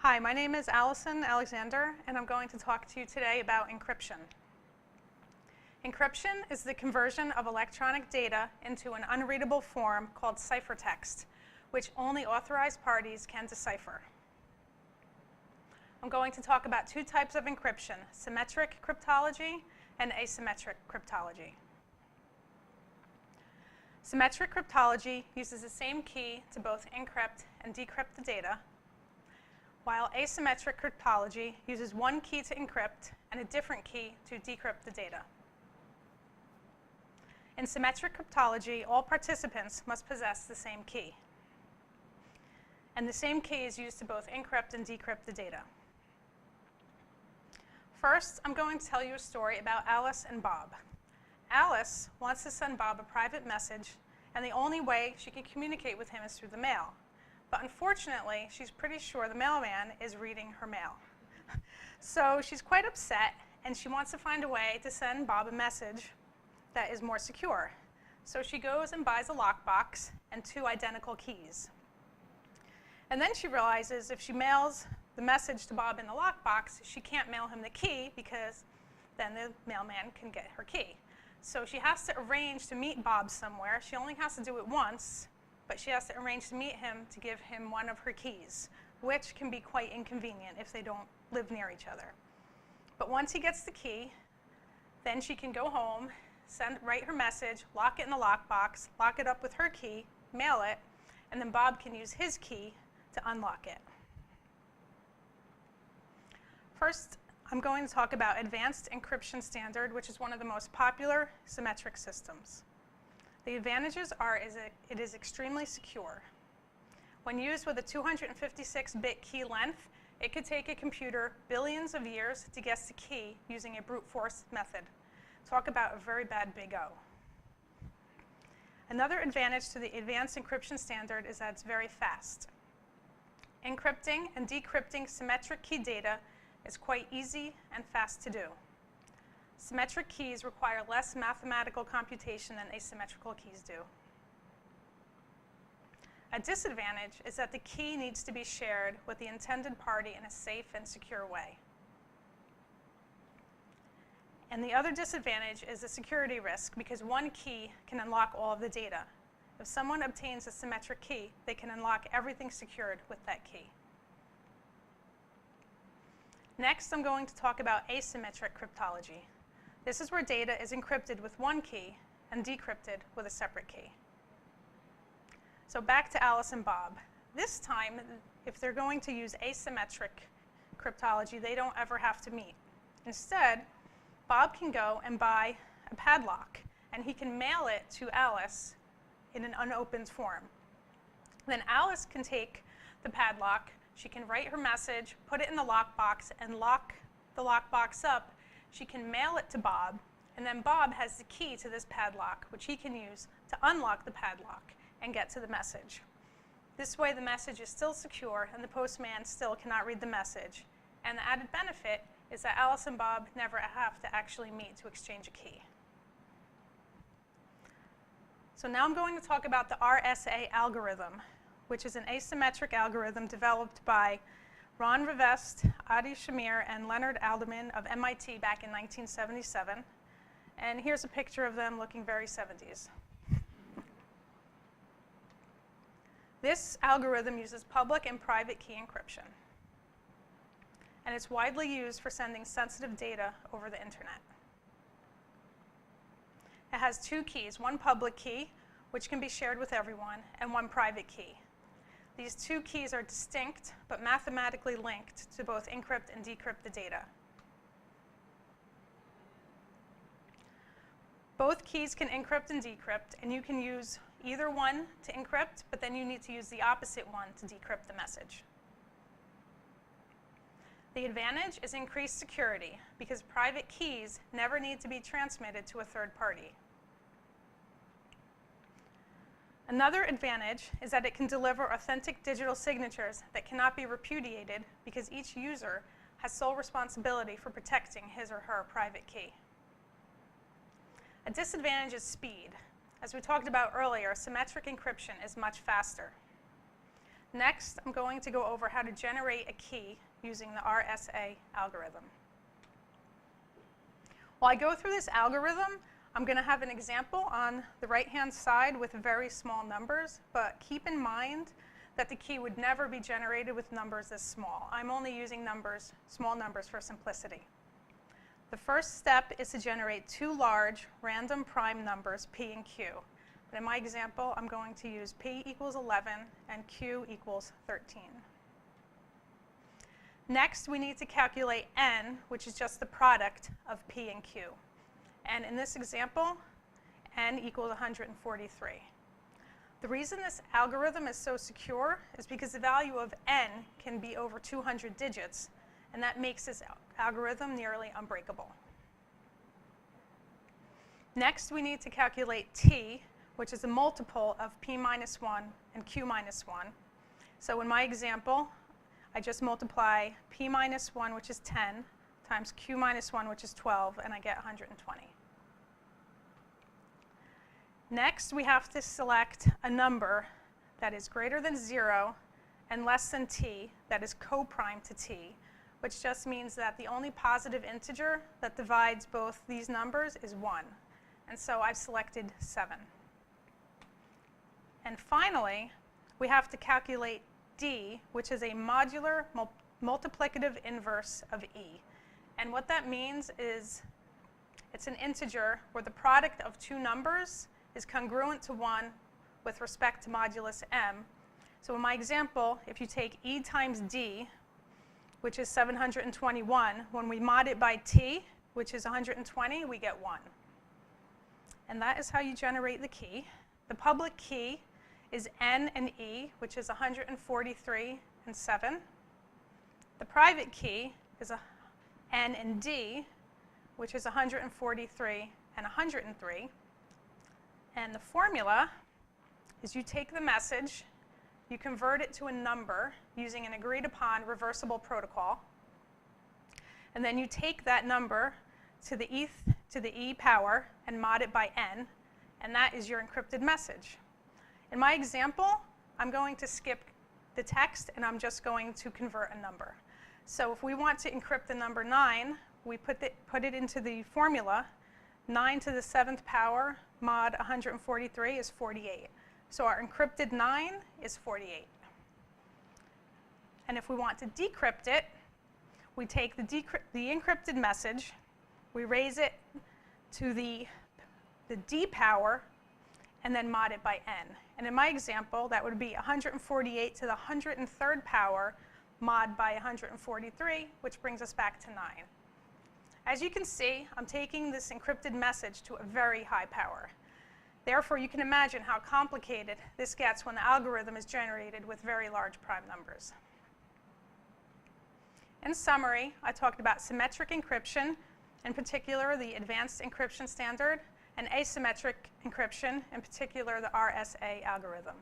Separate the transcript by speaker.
Speaker 1: Hi, my name is Allison Alexander, and I'm going to talk to you today about encryption. Encryption is the conversion of electronic data into an unreadable form called ciphertext, which only authorized parties can decipher. I'm going to talk about two types of encryption: symmetric cryptology and asymmetric cryptology. Symmetric cryptology uses the same key to both encrypt and decrypt the data, while asymmetric cryptology uses one key to encrypt and a different key to decrypt the data. In symmetric cryptology, all participants must possess the same key. And the same key is used to both encrypt and decrypt the data. First, I'm going to tell you a story about Alice and Bob. Alice wants to send Bob a private message, and the only way she can communicate with him is through the mail. But unfortunately, she's pretty sure the mailman is reading her mail. So she's quite upset, and she wants to find a way to send Bob a message that is more secure. So she goes and buys a lockbox and two identical keys. And then she realizes if she mails the message to Bob in the lockbox, she can't mail him the key because then the mailman can get her key. So she has to arrange to meet Bob somewhere. She only has to do it once, but she has to arrange to meet him to give him one of her keys, which can be quite inconvenient if they don't live near each other. But once he gets the key, then she can go home, write her message, lock it in the lockbox, lock it up with her key, mail it, and then Bob can use his key to unlock it. First, I'm going to talk about Advanced Encryption Standard, which is one of the most popular symmetric systems. The advantages are it is extremely secure. When used with a 256-bit key length, it could take a computer billions of years to guess the key using a brute force method. Talk about a very bad big O. Another advantage to the Advanced Encryption Standard is that it's very fast. Encrypting and decrypting symmetric key data is quite easy and fast to do. Symmetric keys require less mathematical computation than asymmetrical keys do. A disadvantage is that the key needs to be shared with the intended party in a safe and secure way. And the other disadvantage is the security risk, because one key can unlock all of the data. If someone obtains a symmetric key, they can unlock everything secured with that key. Next, I'm going to talk about asymmetric cryptology. This is where data is encrypted with one key and decrypted with a separate key. So back to Alice and Bob. This time, if they're going to use asymmetric cryptology, they don't ever have to meet. Instead, Bob can go and buy a padlock, and he can mail it to Alice in an unopened form. Then Alice can take the padlock, she can write her message, put it in the lockbox, and lock the lockbox up. She can mail it to Bob, and then Bob has the key to this padlock, which he can use to unlock the padlock and get to the message. This way, the message is still secure, and the postman still cannot read the message. And the added benefit is that Alice and Bob never have to actually meet to exchange a key. So now I'm going to talk about the RSA algorithm, which is an asymmetric algorithm developed by Rivest-Shamir and Leonard-Adleman of MIT back in 1977. And here's a picture of them looking very 70s. This algorithm uses public and private key encryption. And it's widely used for sending sensitive data over the internet. It has two keys, one public key, which can be shared with everyone, and one private key. These two keys are distinct, but mathematically linked to both encrypt and decrypt the data. Both keys can encrypt and decrypt, and you can use either one to encrypt, but then you need to use the opposite one to decrypt the message. The advantage is increased security, because private keys never need to be transmitted to a third party. Another advantage is that it can deliver authentic digital signatures that cannot be repudiated, because each user has sole responsibility for protecting his or her private key. A disadvantage is speed. As we talked about earlier, symmetric encryption is much faster. Next, I'm going to go over how to generate a key using the RSA algorithm. While I go through this algorithm, I'm going to have an example on the right-hand side with very small numbers, but keep in mind that the key would never be generated with numbers this small. I'm only using numbers, small numbers for simplicity. The first step is to generate two large random prime numbers, P and Q. But in my example, I'm going to use P equals 11 and Q equals 13. Next, we need to calculate N, which is just the product of P and Q. And in this example, N equals 143. The reason this algorithm is so secure is because the value of N can be over 200 digits, and that makes this algorithm nearly unbreakable. Next, we need to calculate T, which is a multiple of P minus 1 and Q minus 1. So in my example, I just multiply P minus 1, which is 10, times Q minus 1, which is 12, and I get 120. Next, we have to select a number that is greater than 0 and less than T, that is co-prime to T, which just means that the only positive integer that divides both these numbers is 1. And so I've selected 7. And finally, we have to calculate D, which is a modular multiplicative inverse of E. And what that means is it's an integer where the product of two numbers is congruent to 1 with respect to modulus m. So in my example, if you take E times D, which is 721, when we mod it by T, which is 120, we get 1. And that is how you generate the key. The public key is N and E, which is 143 and 7. The private key is N and D, which is 143 and 103. And the formula is you take the message, you convert it to a number using an agreed upon reversible protocol, and then you take that number to the E power and mod it by N, and that is your encrypted message. In my example, I'm going to skip the text and I'm just going to convert a number. So if we want to encrypt the number 9, we put it into the formula. 9 to the 7th power mod 143 is 48. So our encrypted 9 is 48. And if we want to decrypt it, we take the encrypted message, we raise it to the D power, and then mod it by N. And in my example, that would be 148 to the 103rd power mod by 143, which brings us back to 9. As you can see, I'm taking this encrypted message to a very high power. Therefore, you can imagine how complicated this gets when the algorithm is generated with very large prime numbers. In summary, I talked about symmetric encryption, in particular the Advanced Encryption Standard, and asymmetric encryption, in particular the RSA algorithm.